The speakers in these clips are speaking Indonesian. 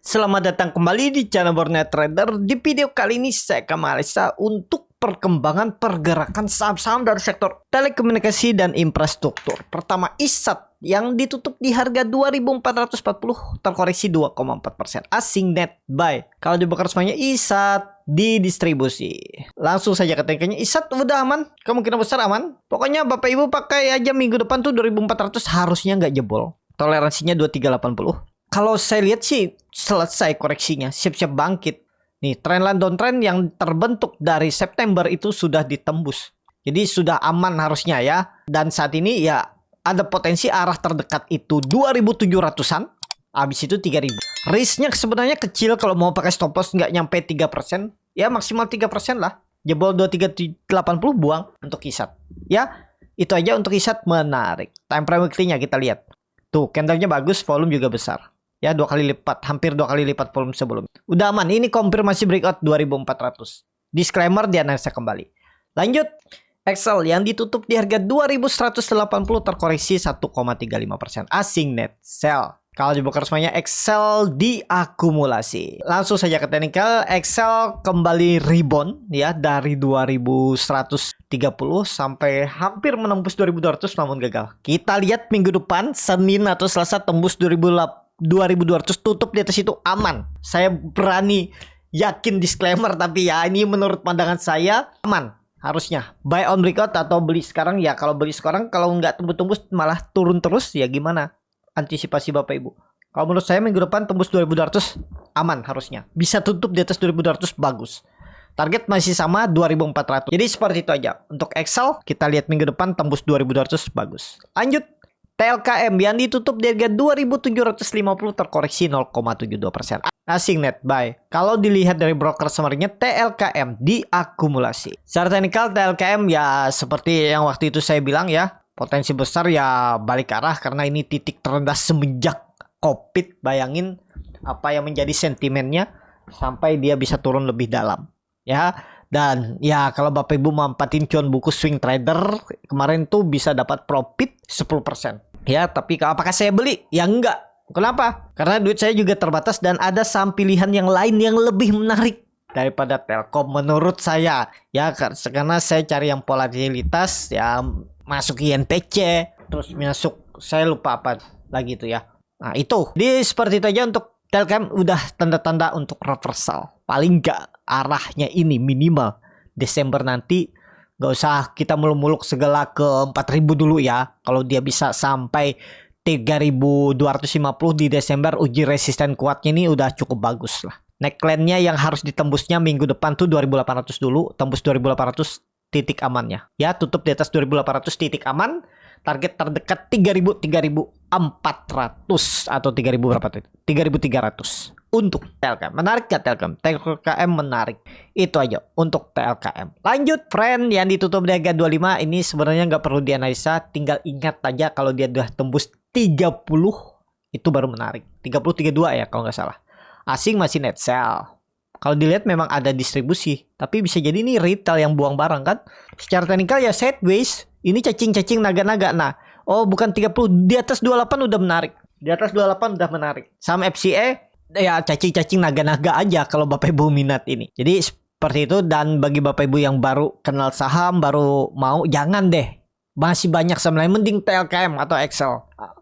Selamat datang kembali di channel Borneo Trader. Di video kali ini saya akan menganalisa untuk perkembangan pergerakan saham-saham dari sektor telekomunikasi dan infrastruktur. Pertama, ISAT yang ditutup di harga 2.440 terkoreksi 2,4%. Asing net buy. Kalau dibakar semuanya ISAT didistribusi. Langsung saja ketikanya ISAT udah aman, kemungkinan besar aman. Pokoknya Bapak Ibu pakai aja minggu depan tuh 2.400 harusnya nggak jebol. Toleransinya 2380. Kalau saya lihat sih selesai koreksinya, siap-siap bangkit. Nih, trendline downtrend yang terbentuk dari September itu sudah ditembus. Jadi sudah aman harusnya ya. Dan saat ini ya ada potensi arah terdekat itu 2.700-an. Habis itu 3.000. Risknya sebenarnya kecil kalau mau pakai stop loss nggak nyampe 3%. Ya maksimal 3% lah. Jebol 2380 buang untuk ISAT. Ya, itu aja untuk ISAT menarik. Time frame weekly-nya kita lihat. Tuh, candlenya bagus, volume juga besar. Ya, 2 kali lipat, hampir 2 kali lipat volume sebelum. Udah aman, ini konfirmasi breakout 2.400. Disclaimer dianalisa kembali. Lanjut, Excel yang ditutup di harga 2.180 terkoreksi 1,35%. Asing net sell. Kalau dibongkar semuanya Excel diakumulasi. Langsung saja ke technical. Excel kembali rebound ya dari 2.130 sampai hampir menembus 2.200 namun gagal. Kita lihat minggu depan Senin atau Selasa tembus 2.200 tutup di atas itu aman. Saya berani yakin disclaimer tapi ya ini menurut pandangan saya aman. Harusnya buy on breakout atau beli sekarang ya. Kalau beli sekarang kalau nggak tembus-tembus malah turun terus ya gimana? Antisipasi Bapak Ibu. Kalau menurut saya minggu depan tembus 2.200 aman harusnya. Bisa tutup di atas 2.200 bagus. Target masih sama 2.400. Jadi seperti itu aja. Untuk Excel kita lihat minggu depan tembus 2.200 bagus. Lanjut. TLKM yang ditutup di harga 2.750 terkoreksi 0,72%. Asing net buy. Kalau dilihat dari broker summary-nya TLKM diakumulasi. Secara teknikal TLKM ya seperti yang waktu itu saya bilang ya, potensi besar ya balik arah karena ini titik terendah semenjak Covid. Bayangin apa yang menjadi sentimennya sampai dia bisa turun lebih dalam. Ya, dan ya kalau Bapak Ibu mampatin cuan buku swing trader kemarin tuh bisa dapat profit 10%. Ya, tapi apakah saya beli? Ya enggak. Kenapa? Karena duit saya juga terbatas dan ada saham pilihan yang lain yang lebih menarik daripada Telkom menurut saya. Ya, karena saya cari yang volatilitas ya masuk INPC, terus masuk saya lupa apa lagi itu ya. Nah, itu. Jadi seperti itu aja untuk Telkom udah tanda-tanda untuk reversal. Paling enggak arahnya ini minimal Desember nanti nggak usah kita muluk-muluk segala ke 4.000 dulu ya. Kalau dia bisa sampai 3.250 di Desember uji resisten kuatnya ini udah cukup bagus lah. Neckline-nya yang harus ditembusnya minggu depan tuh 2.800 dulu, tembus 2.800 titik amannya. Ya, tutup di atas 2.800 titik aman. Target terdekat 3.400 atau 3.000 berapa tuh? 3.300 untuk TLKM. Menarik gak TLKM? TLKM menarik. Itu aja untuk TLKM. Lanjut, friend yang ditutup di harga 25 ini sebenarnya nggak perlu dianalisa. Tinggal ingat aja kalau dia udah tembus 30 itu baru menarik. 30-32 ya kalau nggak salah. Asing masih net sell. Kalau dilihat memang ada distribusi, tapi bisa jadi ini retail yang buang barang kan. Secara teknikal ya sideways. Ini cacing-cacing naga-naga. Nah, oh bukan 30, di atas 28 udah menarik. Di atas 28 udah menarik. Saham FCA ya cacing-cacing naga-naga aja kalau Bapak Ibu minat ini. Jadi seperti itu. Dan bagi Bapak Ibu yang baru kenal saham, baru mau, jangan deh. Masih banyak saham lain, mending TLKM atau Excel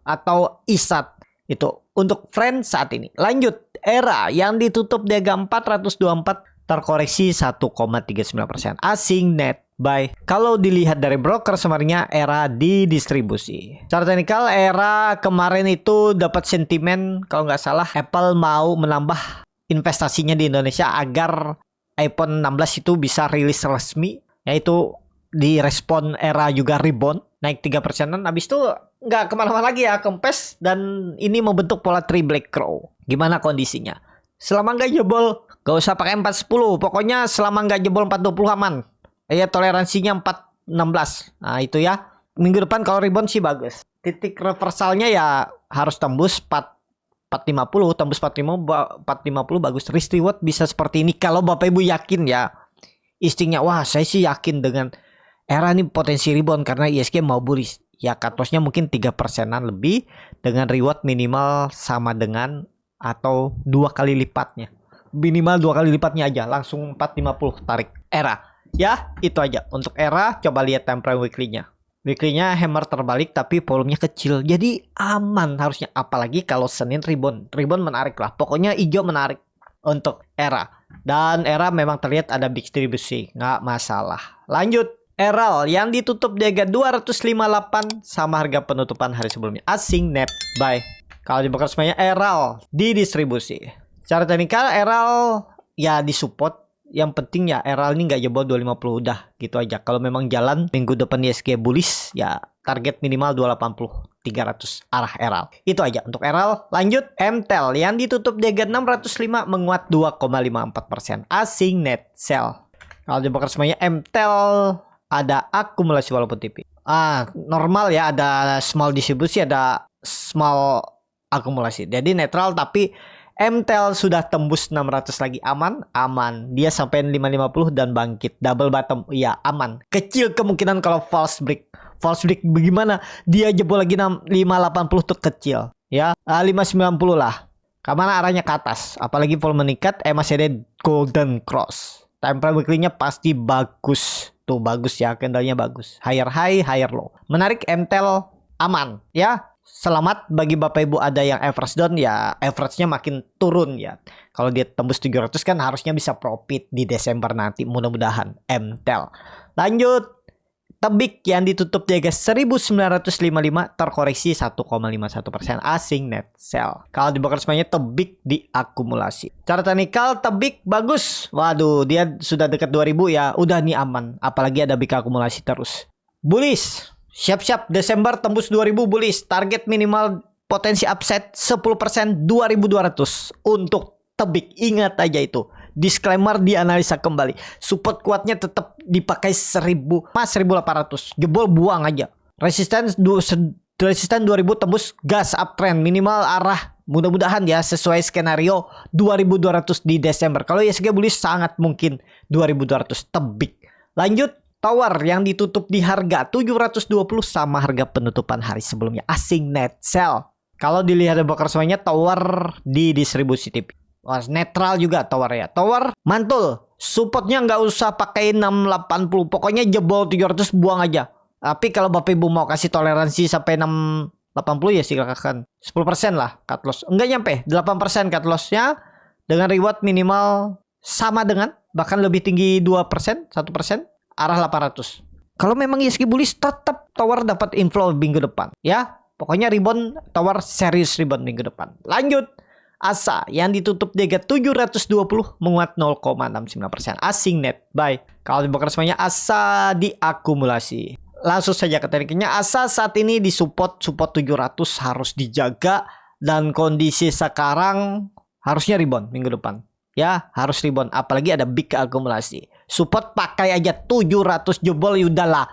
atau ISAT. Itu untuk friend saat ini. Lanjut, ERA yang ditutup di harga 424 terkoreksi 1,39%. Asing net buy. Kalau dilihat dari broker summary-nya ERA didistribusi. Secara teknikal ERA kemarin itu dapat sentimen kalau nggak salah Apple mau menambah investasinya di Indonesia agar iPhone 16 itu bisa rilis resmi. Yaitu direspon ERA juga rebound naik 3%. Habis itu nggak kemana-mana lagi ya, kempes dan ini membentuk pola tri black crow. Gimana kondisinya? Selama nggak jebol, nggak usah pakai 410. Pokoknya selama nggak jebol 420 aman. Ya toleransinya 416. Nah itu ya. Minggu depan kalau rebound sih bagus. Titik reversalnya ya harus tembus 450. Tembus 450 bagus. Risk reward bisa seperti ini. Kalau Bapak Ibu yakin ya. Instingnya wah saya sih yakin dengan ERA ini potensi rebound karena ISG mau bullish. Ya cut loss-nya mungkin 3%-an lebih. Dengan reward minimal sama dengan atau 2 kali lipatnya. Minimal 2 kali lipatnya aja, langsung 450 tarik era. Ya, itu aja untuk era. Coba lihat time frame weekly-nya. Weekly-nya hammer terbalik tapi volumenya kecil. Jadi aman harusnya, apalagi kalau Senin rebound. Rebound menarik lah. Pokoknya hijau menarik untuk era. Dan era memang terlihat ada big distribusi, nggak masalah. Lanjut, Eral yang ditutup di harga 258 sama harga penutupan hari sebelumnya. Asing net buy. Kalau dibakar semuanya Eral di distribusi. Secara teknikal Eral ya disupport. Yang penting ya Eral ini nggak jebol 250, udah gitu aja. Kalau memang jalan minggu depan ISG bullish ya target minimal 280 300 arah Eral. Itu aja untuk Eral. Lanjut, MTEL yang ditutup di harga 605 menguat 2,54%. Asing net sell. Kalau dibakar semuanya MTEL ada akumulasi walaupun tipis. Normal ya, ada small distribusi, ada small akumulasi. Jadi netral, tapi MTEL sudah tembus 600 lagi, aman. Dia sampai 550 dan bangkit double bottom, ya aman. Kecil kemungkinan kalau false break bagaimana? Dia jebol lagi 580 tuh kecil. Ya, 590 lah. Kemana arahnya ke atas? Apalagi volume meningkat, masih ada golden cross. Time frame weekly-nya pasti bagus. Tuh bagus ya, candle-nya bagus. Higher high, higher low. Menarik, MTEL aman ya. Selamat bagi Bapak Ibu ada yang average down ya, average-nya makin turun ya. Kalau dia tembus 700 kan harusnya bisa profit di Desember nanti, mudah-mudahan MTEL. Lanjut, Tebik yang ditutup di harga 1955 terkoreksi 1,51%. Asing net sell. Kalau dibakar semuanya Tebik diakumulasi. Cara teknikal Tebik bagus. Waduh, dia sudah dekat 2000 ya. Udah nih aman. Apalagi ada big akumulasi terus. Bullish. Siap-siap Desember tembus 2000 bullish. Target minimal potensi upside 10% 2200 untuk Tebik. Ingat aja itu. Disclaimer dianalisa kembali. Support kuatnya tetap dipakai 1800. Jebol buang aja. Resisten 2000 tembus gas uptrend. Minimal arah mudah-mudahan ya sesuai skenario 2200 di Desember. Kalau ISG bullish sangat mungkin 2200 Tebik. Lanjut, Tower yang ditutup di harga 720 sama harga penutupan hari sebelumnya. Asing net sell. Kalau dilihat di bakar semuanya Tower di distribusi tipis. Netral juga Tower ya. Tower mantul. Supportnya nggak usah pakai 680. Pokoknya jebol 700 buang aja. Tapi kalau Bapak Ibu mau kasih toleransi sampai 680 ya silakan. 10% lah cut loss. Enggak nyampe 8% cut lossnya. Dengan reward minimal sama dengan bahkan lebih tinggi 2%, 1%. Arah 800. Kalau memang ISG bullish tetap Tower dapat inflow minggu depan. Ya. Pokoknya rebound Tower serius rebound minggu depan. Lanjut. ASA yang ditutup di harga 720 menguat 0,69%. Asing net buy. Kalau dibakar semuanya ASA diakumulasi. Langsung saja ke tekniknya. ASA saat ini di support 700 harus dijaga. Dan kondisi sekarang harusnya rebound minggu depan. Ya harus rebound. Apalagi ada big akumulasi. Support pakai aja 700 jebol ya udahlah.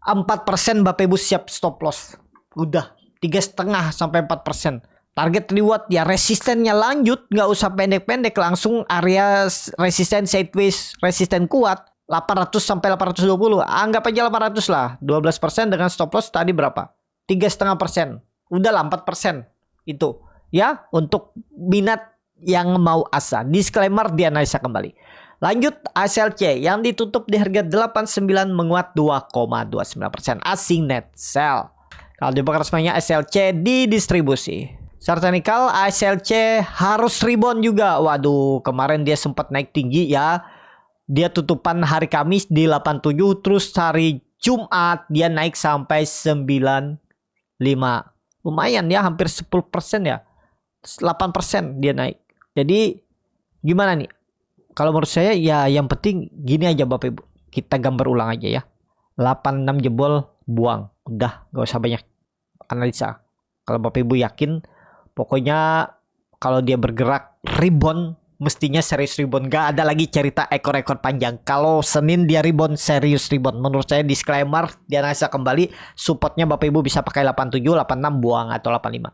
4% Bapak Ibu siap stop loss. Udah 3,5 sampai 4%. Target reward ya resistennya lanjut, nggak usah pendek-pendek, langsung area resisten sideways, resisten kuat 800 sampai 820. Anggap aja 800 lah. 12% dengan stop loss tadi berapa? 3,5%. Udahlah 4%. Itu ya untuk minat yang mau ASA. Disclaimer dianalisa kembali. Lanjut ASLC yang ditutup di harga 89 menguat 2,29%. Asing net sell. Kalau dibakar semuanya ASLC di distribusi. Secara teknikal ASLC harus rebound juga. Waduh, kemarin dia sempat naik tinggi ya. Dia tutupan hari Kamis di 87, terus hari Jumat dia naik sampai 95. Lumayan ya, hampir 10% ya. 8% dia naik. Jadi gimana nih? Kalau menurut saya ya yang penting gini aja Bapak Ibu. Kita gambar ulang aja ya. 86 jebol buang. Udah, gak usah banyak analisa. Kalau Bapak Ibu yakin pokoknya kalau dia bergerak rebound, mestinya serius rebound. Gak ada lagi cerita ekor-ekor panjang. Kalau Senin dia rebound, serius rebound. Menurut saya disclaimer, dia analisa kembali. Supportnya Bapak Ibu bisa pakai 87, 86 buang atau 85.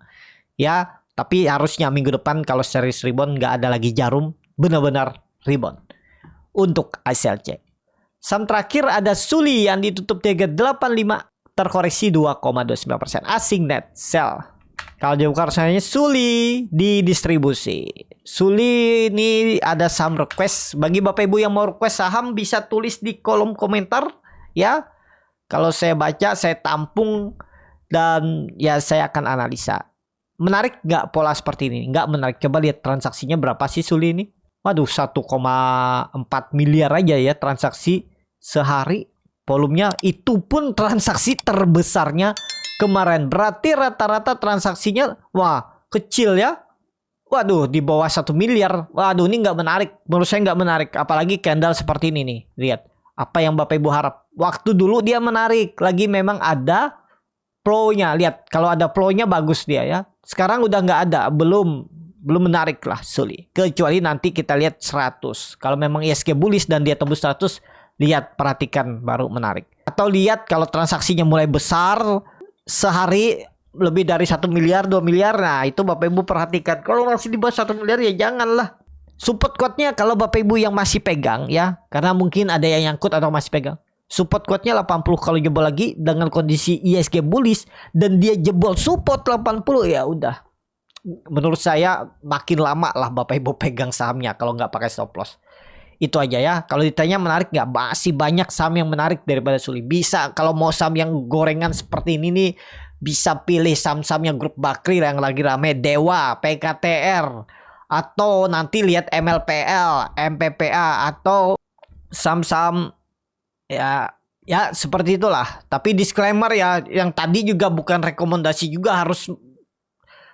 Ya, tapi harusnya minggu depan kalau serius rebound gak ada lagi jarum. Benar-benar rebound. Untuk ASLC. Saham terakhir ada Suli yang ditutup di harga 85 terkoreksi 2,29%. Asing net sell. Kalau dibuka rasanya Suli di distribusi. Suli ini ada saham request. Bagi Bapak Ibu yang mau request saham bisa tulis di kolom komentar ya. Kalau saya baca, saya tampung dan ya saya akan analisa. Menarik nggak pola seperti ini? Nggak menarik. Coba lihat transaksinya berapa sih Suli ini? Waduh, 1,4 miliar aja ya transaksi sehari. Volumenya itu pun transaksi terbesarnya kemarin. Berarti rata-rata transaksinya wah kecil ya. Waduh, di bawah 1 miliar. Waduh, ini nggak menarik. Menurut saya nggak menarik. Apalagi candle seperti ini nih. Lihat. Apa yang Bapak Ibu harap. Waktu dulu dia menarik. Lagi memang ada flow-nya. Lihat. Kalau ada flow-nya bagus dia ya. Sekarang udah nggak ada. Belum menarik lah Suli. Kecuali nanti kita lihat 100. Kalau memang ISG bullish dan dia tembus 100. Lihat, perhatikan baru menarik. Atau lihat kalau transaksinya mulai besar. Sehari lebih dari 1 miliar, 2 miliar. Nah itu Bapak Ibu perhatikan. Kalau masih di bawah 1 miliar ya janganlah. Support kuatnya kalau Bapak Ibu yang masih pegang ya. Karena mungkin ada yang nyangkut atau masih pegang. Support kuatnya 80 kalau jebol lagi. Dengan kondisi ISG bullish. Dan dia jebol support 80 ya udah. Menurut saya makin lama lah Bapak Ibu pegang sahamnya. Kalau nggak pakai stop loss. Itu aja ya. Kalau ditanya menarik nggak? Masih banyak saham yang menarik daripada Suli. Bisa kalau mau saham yang gorengan seperti ini nih. Bisa pilih saham-saham yang grup Bakri yang lagi rame. Dewa, PKTR. Atau nanti lihat MLPL, MPPA. Atau saham-saham ya seperti itulah. Tapi disclaimer ya. Yang tadi juga bukan rekomendasi juga harus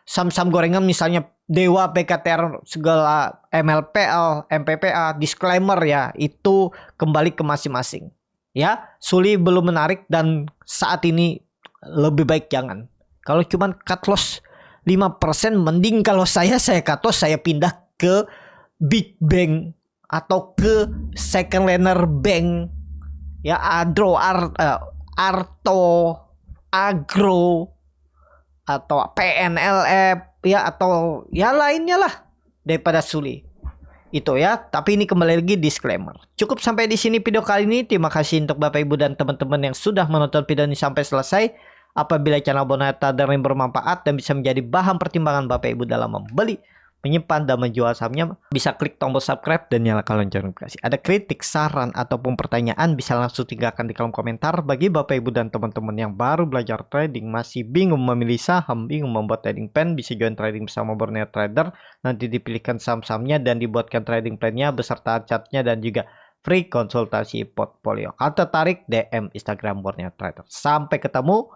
saham-saham gorengan misalnya Dewa, PKTR, segala MLPL, MPPA, disclaimer ya, itu kembali ke masing-masing. Ya, Suli belum menarik dan saat ini lebih baik jangan. Kalau cuman cut loss 5%, mending kalau saya cut loss, saya pindah ke Big Bank atau ke second laner bank. Ya, Arto, Agro, atau PNLF ya, atau ya lainnya lah daripada Suli. Itu ya, tapi ini kembali lagi disclaimer. Cukup sampai di sini video kali ini. Terima kasih untuk Bapak Ibu dan teman-teman yang sudah menonton video ini sampai selesai. Apabila channel Boneta dan bermanfaat dan bisa menjadi bahan pertimbangan Bapak Ibu dalam membeli, menyimpan dan menjual sahamnya, bisa klik tombol subscribe dan nyalakan lonceng notifikasi. Ada kritik, saran, ataupun pertanyaan bisa langsung tinggalkan di kolom komentar. Bagi Bapak Ibu dan teman-teman yang baru belajar trading, masih bingung memilih saham, bingung membuat trading plan, bisa join trading bersama Borneo Trader. Nanti dipilihkan saham-sahamnya dan dibuatkan trading plan-nya beserta chartnya dan juga free konsultasi portfolio. Kalau tertarik, DM Instagram Borneo Trader. Sampai ketemu,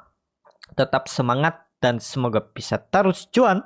tetap semangat dan semoga bisa terus cuan.